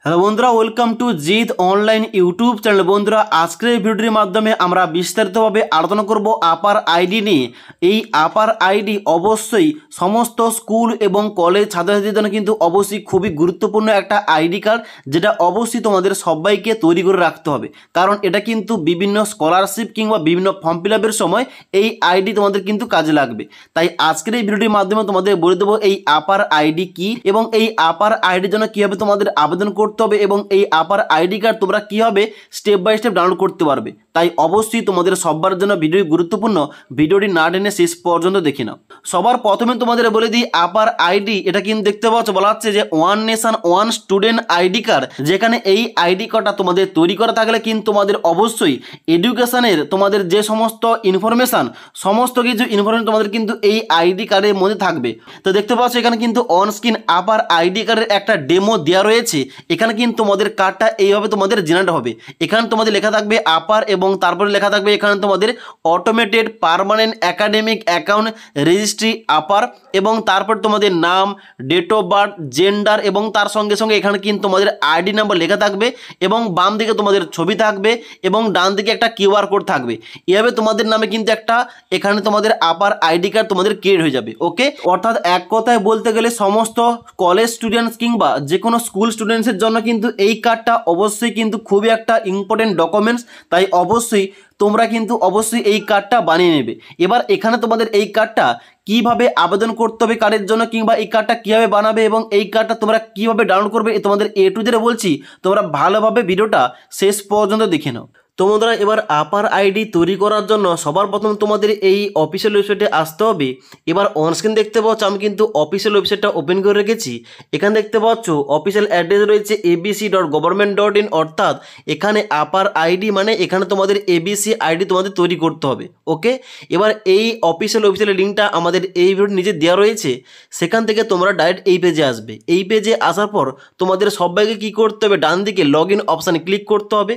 Hello বন্ধুরা, welcome to Gide online YouTube channel. বন্ধুরা, আজকের এই ভিডিওটির মাধ্যমে আমরা বিস্তারিতভাবে আলোচনা করব আপার আইডি নিয়ে। এই আপার আইডি অবশ্যই সমস্ত স্কুল এবং কলেজ ছাত্রছাত্রীদের জন্য কিন্তু অবশ্যই খুবই গুরুত্বপূর্ণ একটা আইডি কার্ড, যেটা অবশ্যই তোমাদের সবাইকে তৈরি করে রাখতে হবে। কারণ এটা কিন্তু বিভিন্ন স্কলারশিপ কিংবা বিভিন্ন ফর্ম ফিল আপের সময় এই আইডি তোমাদের কিন্তু কাজে লাগবে। তাই আজকের এই ভিডিওটির মাধ্যমে তোমাদের বলে দেবো এই আপার আইডি কি এবং এই আপার আইডির জন্য কীভাবে তোমাদের আবেদন করতে হবে এবং এই আপার আইডি কার্ড তোমরা কীভাবে স্টেপ বাই স্টেপ ডাউনলোড করতে পারবে। তাই অবশ্যই তোমাদের সবার জন্য ভিডিওটি গুরুত্বপূর্ণ, ভিডিওটি না টেনে শেষ পর্যন্ত দেখে নাও। সবার প্রথমে তোমাদের বলে দিই আপার আইডি, এটা কিন্তু দেখতে পাচ্ছ বলা হচ্ছে যে one nation one student ID card. যেখানে এই আইডি কার্ডটা তোমাদের তৈরি করা থাকলে কিন্তু তোমাদের অবশ্যই এডুকেশনের তোমাদের যে সমস্ত ইনফরমেশান, সমস্ত কিছু ইনফরমেশন তোমাদের কিন্তু এই আইডি কার্ডের মধ্যে থাকবে। তো দেখতে পাচ্ছ এখানে কিন্তু অন স্ক্রিন আপার আইডি কার্ডের একটা ডেমো দেওয়া রয়েছে। এখানে কিন্তু তোমাদের কার্ডটা এইভাবে তোমাদের জেনারেট হবে। এখানে তোমাদের লেখা থাকবে আপার এবং তারপরে লেখা থাকবে এখানে তোমাদের automated permanent academic account registry APAAR, এবং তারপর তোমাদের নাম, ডেট অফ বার্থ, জেন্ডার, এবং তার সঙ্গে সঙ্গে এখানে কিন্তু তোমাদের আইডি নাম্বার লেখা থাকবে এবং বাম দিকে তোমাদের ছবি থাকবে এবং ডান দিকে একটা কিউআর কোড থাকবে। এভাবে তোমাদের নামে কিন্তু একটা এখানে তোমাদের আপার আইডি কার্ড তোমাদের ক্রিয়েট হয়ে যাবে। ওকে, অর্থাৎ এক কথায় বলতে গেলে সমস্ত কলেজ স্টুডেন্টস কিংবা যে কোনো স্কুল স্টুডেন্টসের জন্য কিন্তু এই কার্ডটা অবশ্যই কিন্তু খুবই একটা ইম্পর্টেন্ট ডকুমেন্টস। তাই অবশ্যই তোমরা কিন্তু অবশ্যই এই কার্ডটা বানিয়ে নেবে। এবার এখানে তোমাদের এই কার্ডটা কিভাবে আবেদন করতে হবে কার্ডের জন্য, কিংবা এই কার্ডটা কীভাবে বানাবে এবং এই কার্ডটা তোমরা কীভাবে ডাউনলোড করবে, তোমাদের এ টু জেড বলছি। তোমরা ভালোভাবে ভিডিওটা শেষ পর্যন্ত দেখে নাও। তো বন্ধুরা, এবার আপার আইডি তৈরি করার জন্য সবার প্রথম তোমাদের এই অফিসিয়াল ওয়েবসাইটে আসতে হবে। এবার অনস্ক্রিন দেখতে পাচ্ছ আমি কিন্তু অফিসিয়াল ওয়েবসাইটটা ওপেন করে রেখেছি। এখানে দেখতে পাচ্ছ অফিসিয়াল অ্যাড্রেস রয়েছে abc.government.in, অর্থাৎ এখানে আপার আইডি মানে এখানে তোমাদের এবিসি আইডি তোমাদের তৈরি করতে হবে। ওকে, এবার এই অফিসিয়াল ওয়েবসাইটের লিঙ্কটা আমাদের এই ভিডিওর নিচে দেওয়া রয়েছে। সেখান থেকে তোমরা ডাইরেক্ট এই পেজে আসবে। এই পেজে আসার পর তোমাদের সবাইকে কী করতে হবে, ডান দিকে লগ ইন অপশানে ক্লিক করতে হবে।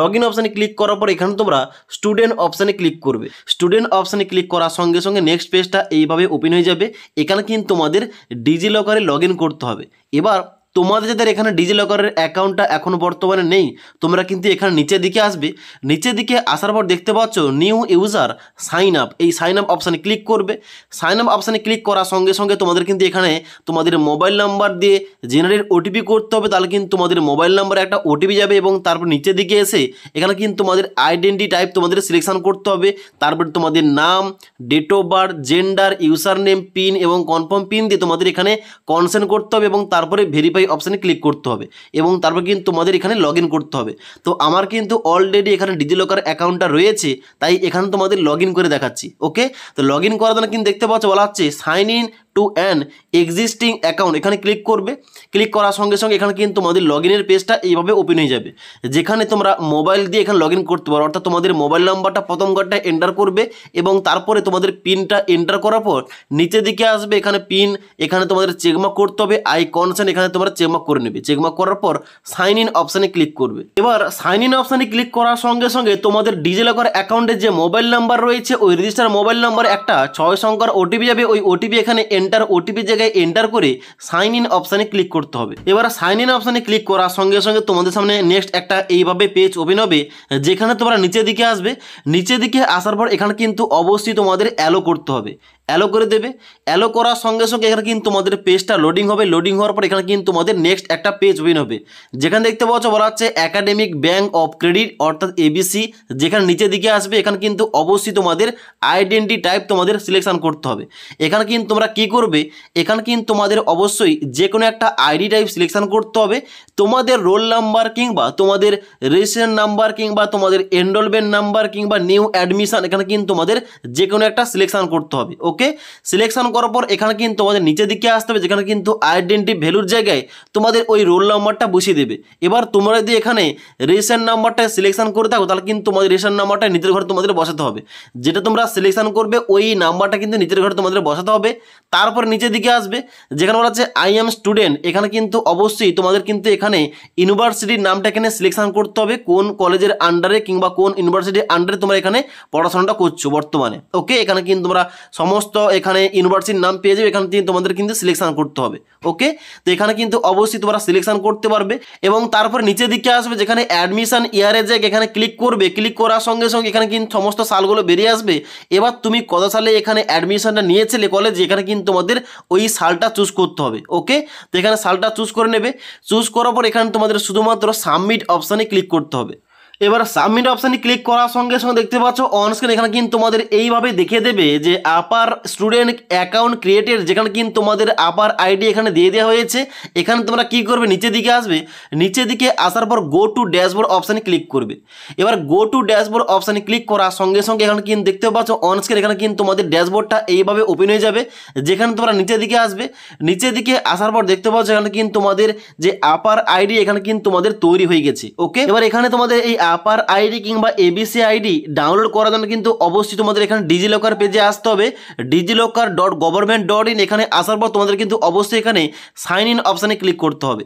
লগ ইন অপশানে ক্লিক করার পর এখানে তোমরা স্টুডেন্ট অপশানে ক্লিক করবে। স্টুডেন্ট অপশানে ক্লিক করার সঙ্গে সঙ্গে নেক্সট পেজটা এইভাবে ওপেন হয়ে যাবে। এখানে কিন্তু তোমাদের ডিজি লকারে লগ ইন করতে হবে। এবার তোমাদের যাদের এখানে ডিজি লকারের অ্যাকাউন্টটা এখনও বর্তমানে নেই, তোমরা কিন্তু এখানে নিচের দিকে আসবে। নিচের দিকে আসার পর দেখতে পাচ্ছ নিউ ইউজার সাইন আপ, এই সাইন আপ অপশানে ক্লিক করবে। সাইন আপ অপশানে ক্লিক করার সঙ্গে সঙ্গে তোমাদের কিন্তু এখানে তোমাদের মোবাইল নাম্বার দিয়ে জেনারেট ওটিপি করতে হবে। তাহলে কিন্তু তোমাদের মোবাইল নাম্বারে একটা ওটিপি যাবে এবং তারপর নিচের দিকে এসে এখানে কিন্তু তোমাদের আইডেন্টি টাইপ তোমাদের সিলেকশন করতে হবে। তারপর তোমাদের নাম, date of birth, gender, user name, pin এবং কনফার্ম পিন দিয়ে তোমাদের এখানে কনসেন্ট করতে হবে এবং তারপরে ভেরিফাই অপশানে ক্লিক করতে হবে এবং তারপর কিন্তু তোমাদের এখানে লগ ইন করতে হবে। তো আমার কিন্তু অলরেডি এখানে ডিজি লকার অ্যাকাউন্টটা রয়েছে, তাই এখানে তোমাদের লগ ইন করে দেখাচ্ছি। ওকে, তো লগ ইন করার জন্য কিন্তু দেখতে পাচ্ছ বলা হচ্ছে sign in to an existing account. এখানে ক্লিক করবে। ক্লিক করার সঙ্গে সঙ্গে এখানে কিন্তু তোমাদের লগ ইনের পেজটা এইভাবে ওপেন হয়ে যাবে, যেখানে তোমরা মোবাইল দিয়ে এখানে লগ ইন করতে পারো। অর্থাৎ তোমাদের মোবাইল নাম্বারটা প্রথম ঘরটা এন্টার করবে এবং তারপরে তোমাদের পিনটা এন্টার করার পর নিচের দিকে আসবে। এখানে পিন, এখানে তোমাদের চেকমার্ক করতে হবে। আই কনসেন্ট এখানে তোমরা চেকমার্ক করে নেবে। চেকমার্ক করার পর সাইন ইন অপশানে ক্লিক করবে। এবার সাইন ইন অপশানে ক্লিক করার সঙ্গে সঙ্গে তোমাদের ডিজি লকার অ্যাকাউন্টের যে মোবাইল নাম্বার রয়েছে ওই রেজিস্টার মোবাইল নাম্বার একটা 6 সংখ্যার ওটিপি যাবে। ওই ওটিপি এখানে এন্টার ওটিপি জায়গায় এন্টার করে সাইন ইন অপশানে ক্লিক করতে হবে। এবার সাইন ইন অপশানে ক্লিক করার সঙ্গে সঙ্গে তোমাদের সামনে নেক্সট একটা এইভাবে পেজ ওপেন হবে, যেখানে তোমরা নিচের দিকে আসবে। নিচের দিকে আসার পর এখানে কিন্তু অবশ্যই তোমাদের অ্যালো করতে হবে। অ্যালো করে দেবে। অ্যালো করার সঙ্গে সঙ্গে এখানে কিন্তু তোমাদের পেজটা লোডিং হবে। লোডিং হওয়ার পর এখানে কিন্তু তোমাদের নেক্সট একটা পেজ ওপেন হবে, যেখানে দেখতে পাচ্ছ বলা হচ্ছে একাডেমিক ব্যাংক অফ ক্রেডিট, অর্থাৎ এবিসি। যেখানে নিচের দিকে আসবে এখানে কিন্তু অবশ্যই তোমাদের আইডেন্টি টাইপ তোমাদের সিলেকশন করতে হবে। এখানে কিন্তু তোমরা কি করবে, এখানে কিন্তু তোমাদের অবশ্যই যে কোনো একটা আইডি টাইপ সিলেকশন করতে হবে। তোমাদের রোল নাম্বার কিংবা তোমাদের রেজিস্ট্রেশন নাম্বার কিংবা তোমাদের এনরোলমেন্ট নাম্বার কিংবা নিউ অ্যাডমিশন, এখানে কিন্তু তোমাদের যে কোনো একটা সিলেকশন করতে হবে। ওকে, সিলেকশন করার পর এখানে কিন্তু তোমাদের নিচের দিকে আসতে হবে, যেখানে কিন্তু আইডেন্টি ভ্যালুর জায়গায় তোমাদের ওই রোল নাম্বারটা বসিয়ে দেবে। এবার তোমরা যদি এখানে রেজিস্ট্রেশন নাম্বারটা সিলেকশন করে থাকো তাহলে কিন্তু তোমাদের রেজিস্ট্রেশন নাম্বারটা নিজের ঘরে তোমাদের বসাতে হবে। যেটা তোমরা সিলেকশন করবে ওই নাম্বারটা কিন্তু নিজের ঘরে তোমাদের বসাতে হবে। তারপর নিচের দিকে আসবে, যেখানে বলা আছে আই এম স্টুডেন্ট। এখানে কিন্তু অবশ্যই তোমাদের কিন্তু এখানে ইউনিভার্সিটির নামটা এখানে সিলেকশন করতে হবে, কোন কলেজের আন্ডারে কিংবা কোন ইউনিভার্সিটির আন্ডারে তোমরা এখানে পড়াশোনাটা করছো বর্তমানে। ওকে, এখানে কিন্তু তোমরা সমস্ত সমস্ত এখানে ইউনিভার্সিটির নাম পেয়ে যাবে। এখান থেকে তোমাদের কিন্তু সিলেকশন করতে হবে। ওকে, তো এখানে কিন্তু অবশ্যই তোমরা সিলেকশন করতে পারবে এবং তারপর নিচের দিকে আসবে, যেখানে অ্যাডমিশন ইয়ারে যে এখানে ক্লিক করবে, ক্লিক করার সঙ্গে সঙ্গে এখানে কিন্তু সমস্ত সালগুলো বেরিয়ে আসবে। এবার তুমি কত সালে এখানে অ্যাডমিশনটা নিয়েছিলে কলেজে, এখানে কিন্তু তোমাদের ওই সালটা চুজ করতে হবে। ওকে, তো এখানে সালটা চুজ করে নেবে। চুজ করার পর এখানে তোমাদের শুধুমাত্র সাবমিট অপশানে ক্লিক করতে হবে। এবার সাবমিট অপশানে ক্লিক করার সঙ্গে সঙ্গে দেখতে পাচ্ছ অনস্ক্রিন এখানে কিন্তু তোমাদের এইভাবে দেখিয়ে দেবে যে আপার স্টুডেন্ট অ্যাকাউন্ট ক্রিয়েটেড, যেখানে কিন্তু তোমাদের আপার আইডি এখানে দিয়ে দেওয়া হয়েছে। এখানে তোমরা কি করবে, নিচের দিকে আসবে। নিচের দিকে আসার পর গো টু ড্যাশবোর্ড অপশানে ক্লিক করবে। এবার গো টু ড্যাশবোর্ড অপশানে ক্লিক করার সঙ্গে সঙ্গে এখানে কিন্তু দেখতে পাচ্ছ অনস্ক্রিন এখানে কিন্তু তোমাদের ড্যাশবোর্ডটা এইভাবে ওপেন হয়ে যাবে। যেখানে তোমরা নিচের দিকে আসবে, নিচের দিকে আসার পর দেখতে পাচ্ছ এখানে কিন্তু তোমাদের যে আপার আইডি এখানে কিন্তু তোমাদের তৈরি হয়ে গেছে। ওকে, এবার এখানে তোমাদের এই আপার আইডি কিংবা এবিসি আইডি ডাউনলোড করার জন্য কিন্তু অবশ্যই তোমাদের এখানে ডিজিলকার পেজে আসতে হবে। digilokar.government.in এখানে আসার পর তোমাদের কিন্তু অবশ্যই এখানে সাইন ইন অপশানে ক্লিক করতে হবে।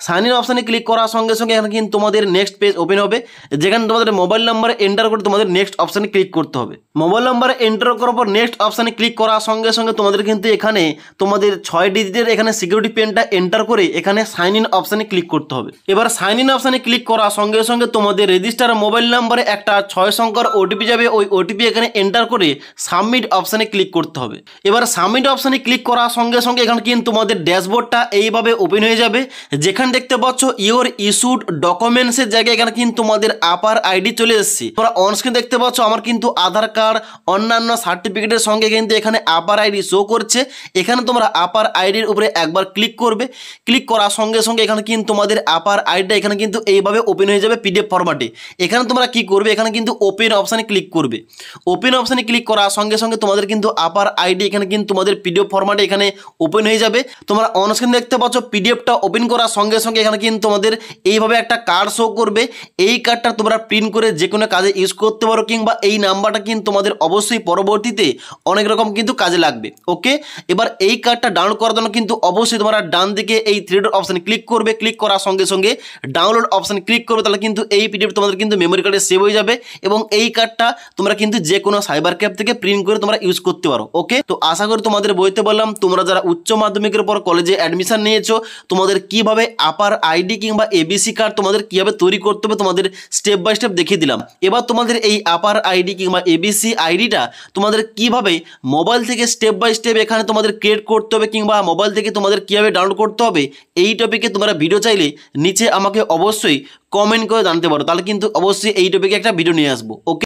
সাইন ইন অপশানে ক্লিক করার সঙ্গে সঙ্গে এখানে কিন্তু তোমাদের নেক্সট পেজ ওপেন হবে, যেখানে তোমাদের মোবাইল নাম্বার এন্টার করে তোমাদের নেক্সট অপশানে ক্লিক করতে হবে। মোবাইল নাম্বার এন্টার করার পর নেক্সট অপশানে ক্লিক করার সঙ্গে সঙ্গে তোমাদের কিন্তু এখানে তোমাদের 6 ডিজিটের এখানে সিকিউরিটি পিনটা এন্টার করে এখানে সাইন ইন অপশানে ক্লিক করতে হবে। এবার সাইন ইন অপশানে ক্লিক করার সঙ্গে সঙ্গে তোমাদের রেজিস্টার মোবাইল নাম্বারে একটা 6 সংখ্যার ওটিপি যাবে। ওই ওটিপি এখানে এন্টার করে সাবমিট অপশানে ক্লিক করতে হবে। এবার সাবমিট অপশানে ক্লিক করার সঙ্গে সঙ্গে এখানে কিন্তু তোমাদের ড্যাশবোর্ডটা এইভাবে ওপেন হয়ে যাবে। যেখানে দেখতে পাচ্ছ ইওর ইস্যুড ডকুমেন্টসের জায়গায় এখানে কিন্তু তোমাদের আপার আইডি চলে এসেছে। তোমরা অনস্ক্রিন দেখতে পাচ্ছ আমার কিন্তু আধার কার্ড অন্যান্য সার্টিফিকেটের সঙ্গে কিন্তু এখানে আপার আইডি শো করছে। এখানে তোমরা আপার আইডির উপরে একবার ক্লিক করবে। ক্লিক করার সঙ্গে সঙ্গে এখানে কিন্তু তোমাদের আপার আইডিটা এখানে কিন্তু এইভাবে ওপেন হয়ে যাবে পিডিএফ ফরম্যাটে। এখানে তোমরা কি করবে, এখানে কিন্তু ওপেন অপশানে ক্লিক করবে। ওপেন অপশানে ক্লিক করার সঙ্গে সঙ্গে তোমাদের কিন্তু আপার আইডি এখানে কিন্তু তোমাদের পিডিএফ ফরম্যাটে এখানে ওপেন হয়ে যাবে। তোমরা অনস্ক্রিন দেখতে পাচ্ছ পিডিএফটা ওপেন করার সঙ্গে সঙ্গে এখানে কিন্তু তোমাদের এইভাবে একটা কার্ড শো করবে। এই কার্ডটা তোমরা প্রিন্ট করে যে কোনো কাজে ইউজ করতে পারো, কিংবা এই নাম্বারটা কিন্তু তোমাদের অবশ্যই পরবর্তীতে অনেক রকম কিন্তু কাজে লাগবে। ওকে, এবার এই কার্ডটা ডাউনলোড করার জন্য কিন্তু অবশ্যই তোমরা ডান দিকে এই 3 ডট অপশানে ক্লিক করবে। ক্লিক করার সঙ্গে সঙ্গে ডাউনলোড অপশানে ক্লিক করবে, তাহলে কিন্তু এই পিডিএফ তোমাদের কিন্তু মেমোরি কার্ডে সেভ হয়ে যাবে এবং এই কার্ডটা তোমরা কিন্তু যে কোনো সাইবার ক্যাফে থেকে প্রিন্ট করে তোমরা ইউজ করতে পারো। ওকে, তো আশা করি তোমাদের বইতে বললাম তোমরা যারা উচ্চ মাধ্যমিকের পর কলেজে অ্যাডমিশন নিয়েছো তোমাদের কিভাবে আপার আইডি কিংবা এবিসি কার্ড তোমাদের কিভাবে তৈরি করতে হবে তোমাদের স্টেপ বাই স্টেপ দেখিয়ে দিলাম। এবার তোমাদের এই আপার আইডি কিংবা এবিসি আইডিটা তোমাদের কিভাবে মোবাইল থেকে স্টেপ বাই স্টেপ এখানে তোমাদের ক্রিয়েট করতে হবে কিংবা মোবাইল থেকে তোমাদের কিভাবে ডাউনলোড করতে হবে, এই টপিকে তোমরা ভিডিও চাইলে নিচে আমাকে অবশ্যই কমেন্ট করে জানতে পারো, তাহলে কিন্তু অবশ্যই এই টপিকে একটা ভিডিও নিয়ে আসবো। ওকে।